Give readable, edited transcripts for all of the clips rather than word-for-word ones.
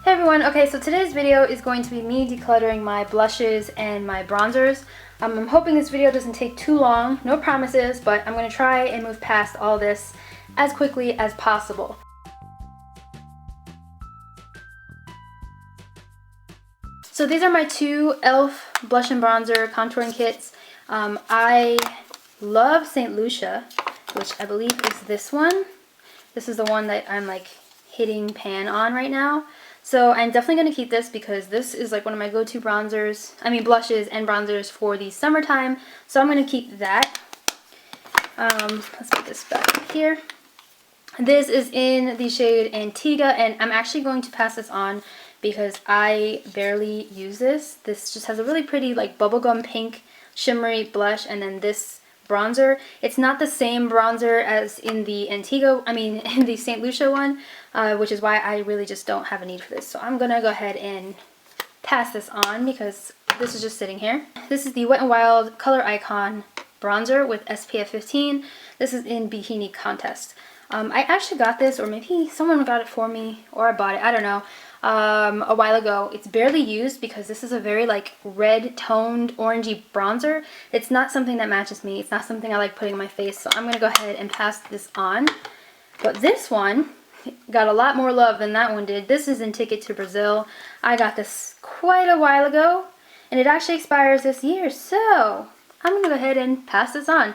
Hey everyone, okay, so today's video is going to be me decluttering my blushes and my bronzers. I'm hoping this video doesn't take too long, no promises, but I'm going to try and move past all this as quickly as possible. So these are my two e.l.f. blush and bronzer contouring kits. I love St. Lucia, which I believe is this one. This is the one that I'm like hitting pan on right now. So I'm definitely going to keep this because this is like one of my go-to blushes and bronzers for the summertime. So I'm going to keep that. Let's put this back here. This is in the shade Antigua, and I'm actually going to pass this on because I barely use this. This just has a really pretty like bubblegum pink shimmery blush, and then this bronzer. It's not the same bronzer as in the in the St. Lucia one, which is why I really just don't have a need for this. So I'm gonna go ahead and pass this on because this is just sitting here. This is the Wet n Wild Color Icon bronzer with SPF 15. This is in Bikini Contest. I actually got this, or maybe someone got it for me, or I bought it, I don't know, a while ago. It's barely used because this is a very like red toned orangey bronzer. It's not something that matches me. It's not something I like putting on my face, so I'm going to go ahead and pass this on. But this one got a lot more love than that one did. This is in Ticket to Brazil. I got this quite a while ago, and it actually expires this year, so I'm going to go ahead and pass this on.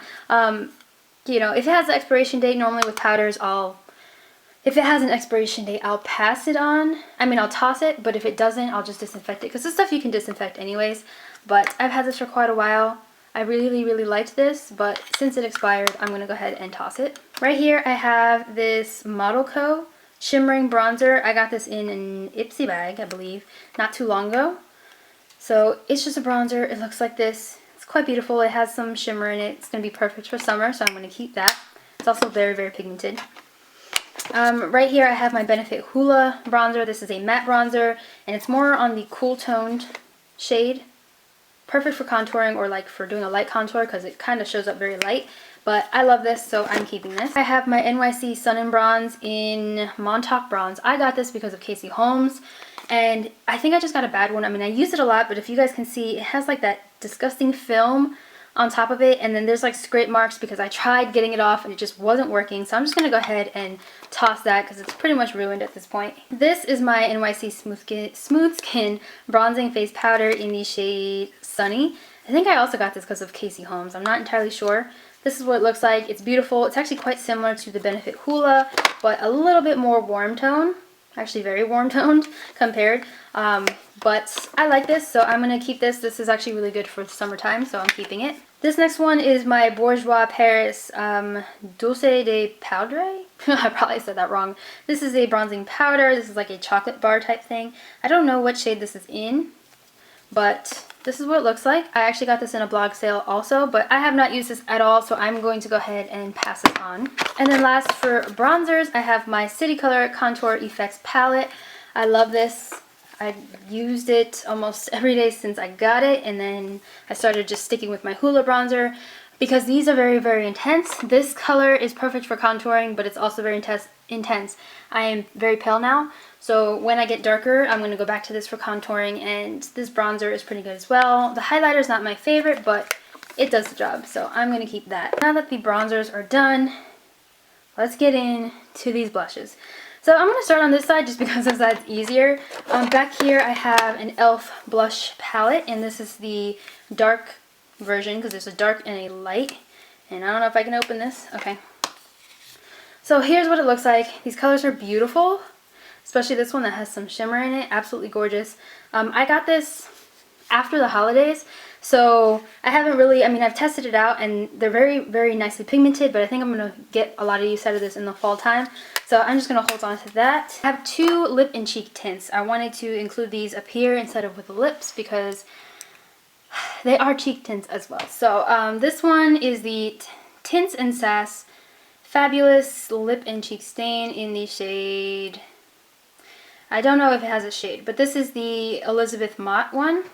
You know, if it has an expiration date, normally with powders, if it has an expiration date, I'll pass it on. I'll toss it, but if it doesn't, I'll just disinfect it, because this stuff you can disinfect anyways. But I've had this for quite a while. I really liked this, but since it expired, I'm going to go ahead and toss it. Right here, I have this Model Co. Shimmering Bronzer. I got this in an Ipsy bag, I believe, not too long ago. So it's just a bronzer. It looks like this. It's quite beautiful. It has some shimmer in it. It's going to be perfect for summer, so I'm going to keep that. It's also very pigmented. Right here I have my Benefit Hoola bronzer. This is a matte bronzer, and it's more on the cool toned shade. Perfect for contouring or like for doing a light contour because it kind of shows up very light. But I love this, so I'm keeping this. I have my NYC Sun and Bronze in Montauk Bronze. I got this because of Casey Holmes, and I think I just got a bad one. I use it a lot, but if you guys can see, it has like that disgusting film on top of it, and then there's like scrape marks because I tried getting it off and it just wasn't working. So I'm just gonna go ahead and toss that because it's pretty much ruined at this point. This is my NYC Smooth Skin Bronzing Face Powder in the shade Sunny. I think I also got this because of Casey Holmes. I'm not entirely sure. This is what it looks like. It's beautiful. It's actually quite similar to the Benefit Hoola, but a little bit more warm tone. Actually very warm toned compared. But I like this, so I'm going to keep this. This is actually really good for the summertime, so I'm keeping it. This next one is my Bourjois Paris Dulce de Poudre. I probably said that wrong. This is a bronzing powder. This is like a chocolate bar type thing. I don't know what shade this is in, but this is what it looks like. I actually got this in a blog sale also, but I have not used this at all, so I'm going to go ahead and pass it on. And then last for bronzers, I have my City Color Contour Effects palette. I love this. I've used it almost every day since I got it, and then I started just sticking with my Hoola bronzer because these are very intense. This color is perfect for contouring, but it's also very intense. I am very pale now, so when I get darker, I'm going to go back to this for contouring, and this bronzer is pretty good as well. The highlighter is not my favorite, but it does the job, so I'm going to keep that. Now that the bronzers are done, let's get into these blushes. So I'm going to start on this side just because this side's easier. Back here I have an e.l.f. blush palette, and this is the dark version because there's a dark and a light. And I don't know if I can open this. Okay. So here's what it looks like. These colors are beautiful, especially this one that has some shimmer in it. Absolutely gorgeous. I got this after the holidays, so I haven't really, I've tested it out and they're very nicely pigmented, but I think I'm going to get a lot of use out of this in the fall time. So I'm just going to hold on to that. I have two lip and cheek tints. I wanted to include these up here instead of with the lips because they are cheek tints as well. So this one is the Tints and Sass Fabulous Lip and Cheek Stain in the shade, I don't know if it has a shade, but this is the Elizabeth Mott one.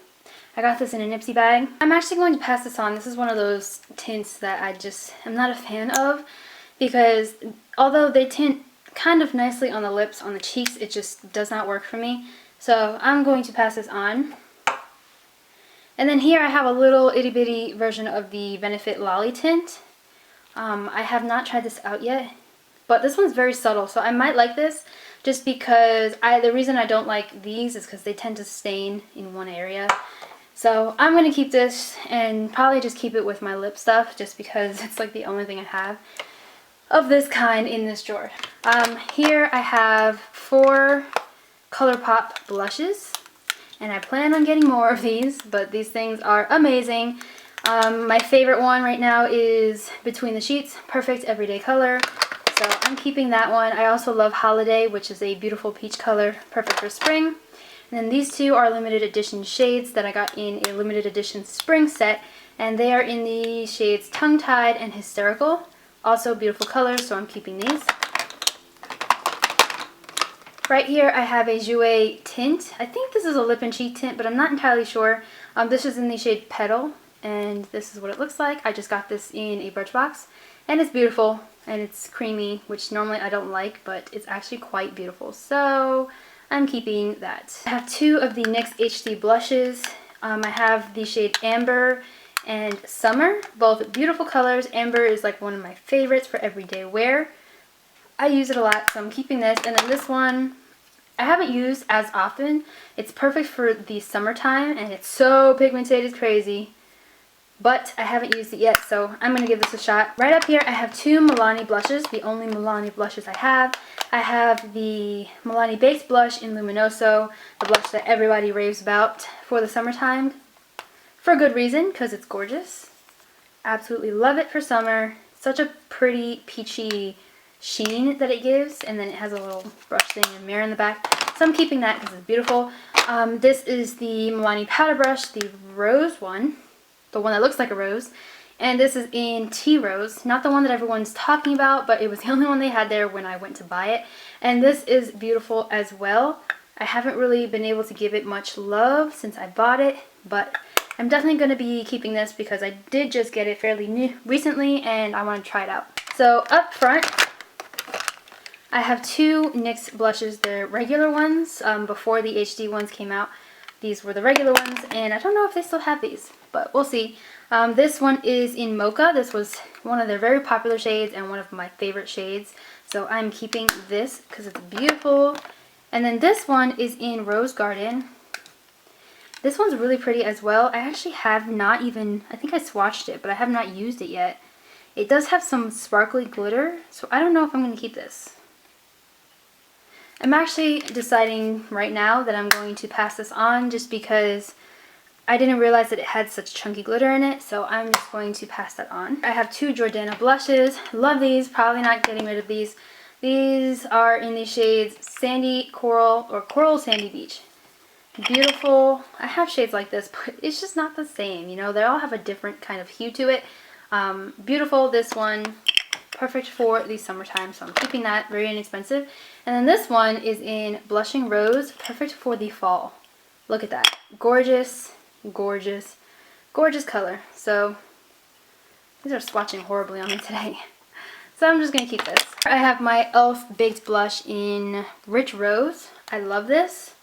I got this in a Ipsy bag. I'm actually going to pass this on. This is one of those tints that I'm not a fan of because although they tint kind of nicely on the lips. On the cheeks, it just does not work for me. So I'm going to pass this on. And then here I have a little itty bitty version of the Benefit Lolly Tint. I have not tried this out yet, but this one's very subtle, so I might like this just because the reason I don't like these is because they tend to stain in one area. So I'm going to keep this and probably just keep it with my lip stuff just because it's like the only thing I have of this kind in this drawer. Here I have 4 ColourPop blushes, and I plan on getting more of these, but these things are amazing. My favorite one right now is Between the Sheets, Perfect Everyday Color. So I'm keeping that one. I also love Holiday, which is a beautiful peach color, perfect for spring. And then these two are limited edition shades that I got in a limited edition spring set, and they are in the shades Tongue Tied and Hysterical. Also beautiful colors, so I'm keeping these. Right here I have a Jouer tint. I think this is a lip and cheek tint, but I'm not entirely sure. This is in the shade Petal, and this is what it looks like. I just got this in a Birchbox, and it's beautiful, and it's creamy, which normally I don't like, but it's actually quite beautiful. So I'm keeping that. I have 2 of the NYX HD blushes. I have the shade Amber and Summer, both beautiful colors. Amber is like one of my favorites for everyday wear. I use it a lot, so I'm keeping this. And then this one I haven't used as often. It's perfect for the summertime, and it's so pigmented, it's crazy. But I haven't used it yet, so I'm going to give this a shot. Right up here I have 2 Milani blushes, the only Milani blushes I have. I have the Milani Base Blush in Luminoso, the blush that everybody raves about for the summertime. For good reason, because it's gorgeous. Absolutely love it for summer. Such a pretty peachy sheen that it gives, and then it has a little brush thing and mirror in the back. So I'm keeping that because it's beautiful. This is the Milani Powder Brush, the rose one. The one that looks like a rose, and this is in Tea Rose, not the one that everyone's talking about, but it was the only one they had there when I went to buy it, and this is beautiful as well. I haven't really been able to give it much love since I bought it, but I'm definitely going to be keeping this because I did just get it fairly new recently, and I want to try it out. So up front, I have 2 NYX blushes. They're regular ones. Before the HD ones came out, these were the regular ones, and I don't know if they still have these, but we'll see. This one is in Mocha. This was one of their very popular shades and one of my favorite shades. So I'm keeping this because it's beautiful. And then this one is in Rose Garden. This one's really pretty as well. I actually have not even, I think I swatched it, but I have not used it yet. It does have some sparkly glitter, so I don't know if I'm going to keep this. I'm actually deciding right now that I'm going to pass this on just because I didn't realize that it had such chunky glitter in it, so I'm just going to pass that on. I have 2 Jordana blushes. Love these. Probably not getting rid of these. These are in the shades Sandy Coral or Coral Sandy Beach. Beautiful. I have shades like this, but it's just not the same. You know, they all have a different kind of hue to it. Beautiful. This one, perfect for the summertime, so I'm keeping that. Very inexpensive. And then this one is in Blushing Rose, perfect for the fall. Look at that. Gorgeous, gorgeous, gorgeous color. So these are swatching horribly on me today. So I'm just going to keep this. I have my e.l.f. Baked Blush in Rich Rose. I love this.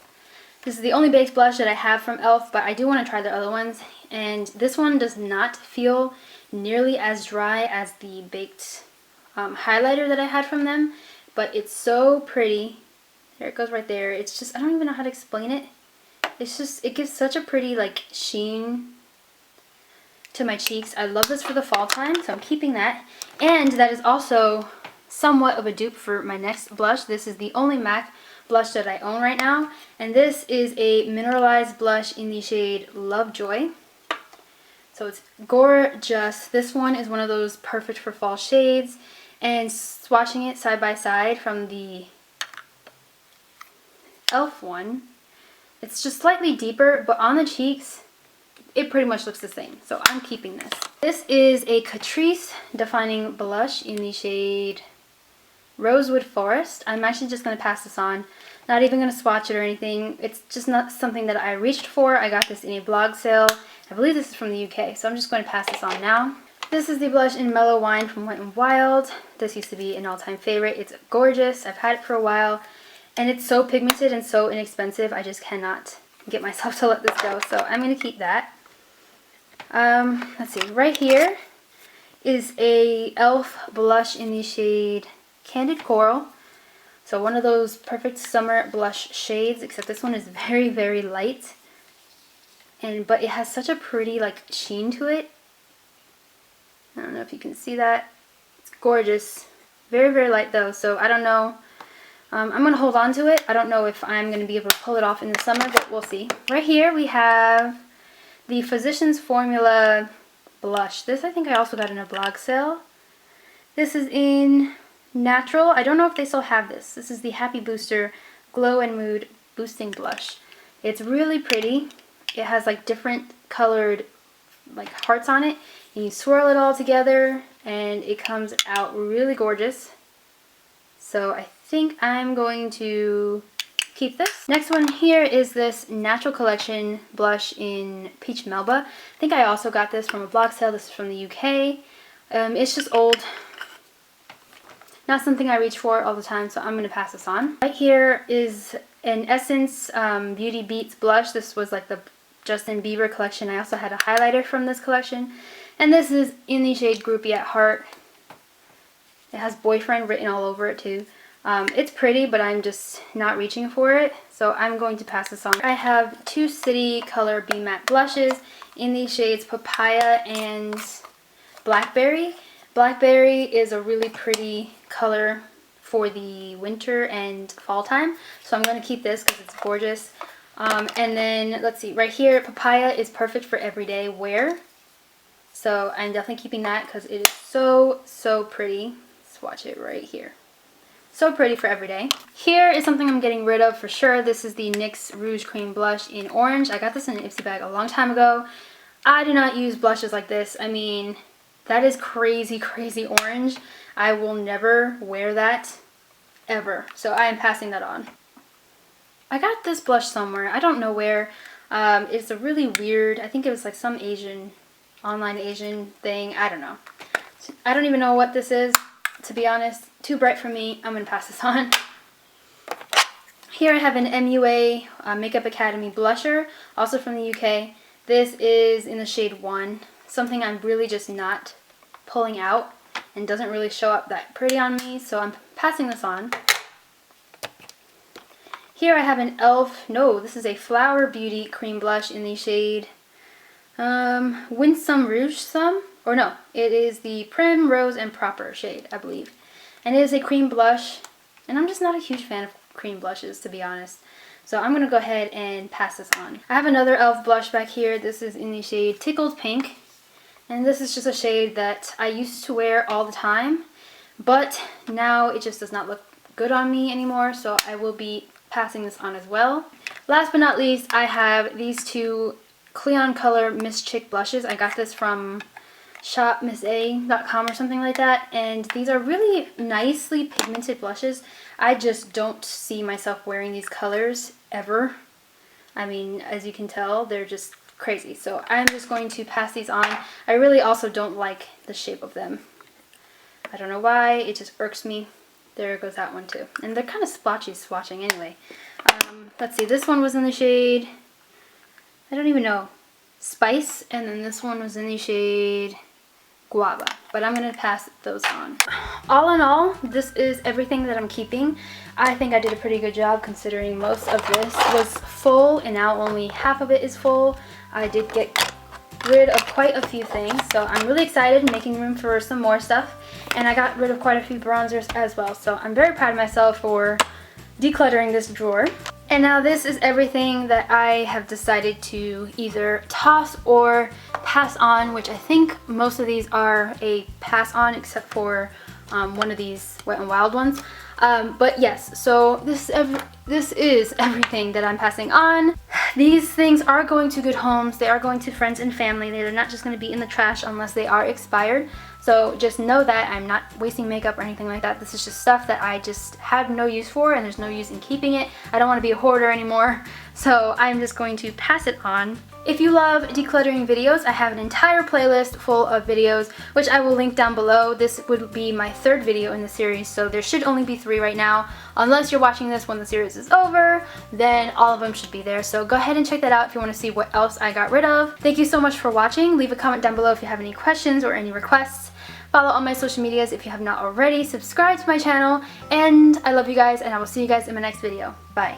This is the only baked blush that I have from e.l.f., but I do want to try their other ones. And this one does not feel nearly as dry as the baked highlighter that I had from them. But it's so pretty. There it goes right there. It's just, I don't even know how to explain it. It's just, it gives such a pretty like sheen to my cheeks. I love this for the fall time, so I'm keeping that. And that is also somewhat of a dupe for my next blush. This is the only MAC blush that I own right now. And this is a mineralized blush in the shade Lovejoy. So it's gorgeous. This one is one of those perfect for fall shades. And swatching it side by side from the e.l.f. one, it's just slightly deeper, but on the cheeks, it pretty much looks the same. So I'm keeping this. This is a Catrice defining blush in the shade Rosewood Forest. I'm actually just going to pass this on. Not even going to swatch it or anything. It's just not something that I reached for. I got this in a blog sale. I believe this is from the UK, so I'm just going to pass this on now. This is the blush in Mellow Wine from Wet n Wild. This used to be an all-time favorite. It's gorgeous. I've had it for a while. And it's so pigmented and so inexpensive. I just cannot get myself to let this go. So I'm going to keep that. Let's see. Right here is a e.l.f. blush in the shade Candid Coral. So one of those perfect summer blush shades, except this one is very, very light. But it has such a pretty like sheen to it. I don't know if you can see that. It's gorgeous. Very, very light though, so I don't know. I'm going to hold on to it. I don't know if I'm going to be able to pull it off in the summer, but we'll see. Right here we have the Physicians Formula blush. This I think I also got in a blog sale. This is in Natural. I don't know if they still have this. This is the Happy Booster Glow and Mood Boosting Blush. It's really pretty. It has like different colored like hearts on it. And you swirl it all together and it comes out really gorgeous. So I think I'm going to keep this. Next one here is this Natural Collection blush in Peach Melba. I think I also got this from a blog sale. This is from the UK. It's just old. Not something I reach for all the time, so I'm going to pass this on. Right here is an Essence Beauty Beats blush. This was like the Justin Bieber collection. I also had a highlighter from this collection. And this is in the shade Groupie at Heart. It has boyfriend written all over it too. It's pretty, but I'm just not reaching for it, so I'm going to pass this on. I have two City Color Be Matte blushes in the shades Papaya and Blackberry. Blackberry is a really pretty color for the winter and fall time, so I'm going to keep this because it's gorgeous. And then, let's see, right here, Papaya is perfect for everyday wear. So I'm definitely keeping that because it is so, so pretty. Let's watch it right here. So pretty for everyday. Here is something I'm getting rid of for sure. This is the NYX Rouge Cream Blush in Orange. I got this in an Ipsy bag a long time ago. I do not use blushes like this. I mean, that is crazy, crazy orange. I will never wear that ever. So I am passing that on. I got this blush somewhere. I don't know where. It's a really weird, I think it was like some online Asian thing. I don't know. I don't even know what this is, to be honest. Too bright for me. I'm going to pass this on. Here I have an MUA Makeup Academy blusher, also from the UK. This is in the shade 1. Something I'm really just not pulling out and doesn't really show up that pretty on me, so I'm passing this on. Here I have an e.l.f. No, this is a Flower Beauty cream blush in the shade Winsome Rouge Some. Or no, it is the Primrose and Proper shade, I believe. And it is a cream blush, and I'm just not a huge fan of cream blushes, to be honest. So I'm going to go ahead and pass this on. I have another e.l.f. blush back here. This is in the shade Tickled Pink. And this is just a shade that I used to wear all the time, but now it just does not look good on me anymore, so I will be passing this on as well. Last but not least, I have these two Cleon Color Miss Chick blushes. I got this from shopmissa.com or something like that, and these are really nicely pigmented blushes. I just don't see myself wearing these colors ever. I mean, as you can tell, they're just crazy, so I'm just going to pass these on. I really also don't like the shape of them. I don't know why, it just irks me. There goes that one too. And they're kind of splotchy swatching anyway. Let's see, this one was in the shade, I don't even know, Spice, and then this one was in the shade Guava, but I'm going to pass those on. All in all, this is everything that I'm keeping. I think I did a pretty good job considering most of this was full and now only half of it is full. I did get rid of quite a few things, so I'm really excited, making room for some more stuff. And I got rid of quite a few bronzers as well, so I'm very proud of myself for decluttering this drawer. And now this is everything that I have decided to either toss or pass on, which I think most of these are a pass on except for one of these Wet n Wild ones. But yes, so this is everything that I'm passing on. These things are going to good homes. They are going to friends and family. They're not just going to be in the trash unless they are expired. So just know that I'm not wasting makeup or anything like that. This is just stuff that I just have no use for, and there's no use in keeping it. I don't want to be a hoarder anymore. so I'm just going to pass it on. If you love decluttering videos, I have an entire playlist full of videos, which I will link down below. This would be my 3rd video in the series, so there should only be 3 right now. Unless you're watching this when the series is over, then all of them should be there. So go ahead and check that out if you want to see what else I got rid of. Thank you so much for watching. Leave a comment down below if you have any questions or any requests. Follow all my social medias if you have not already. Subscribe to my channel, and I love you guys, and I will see you guys in my next video. Bye.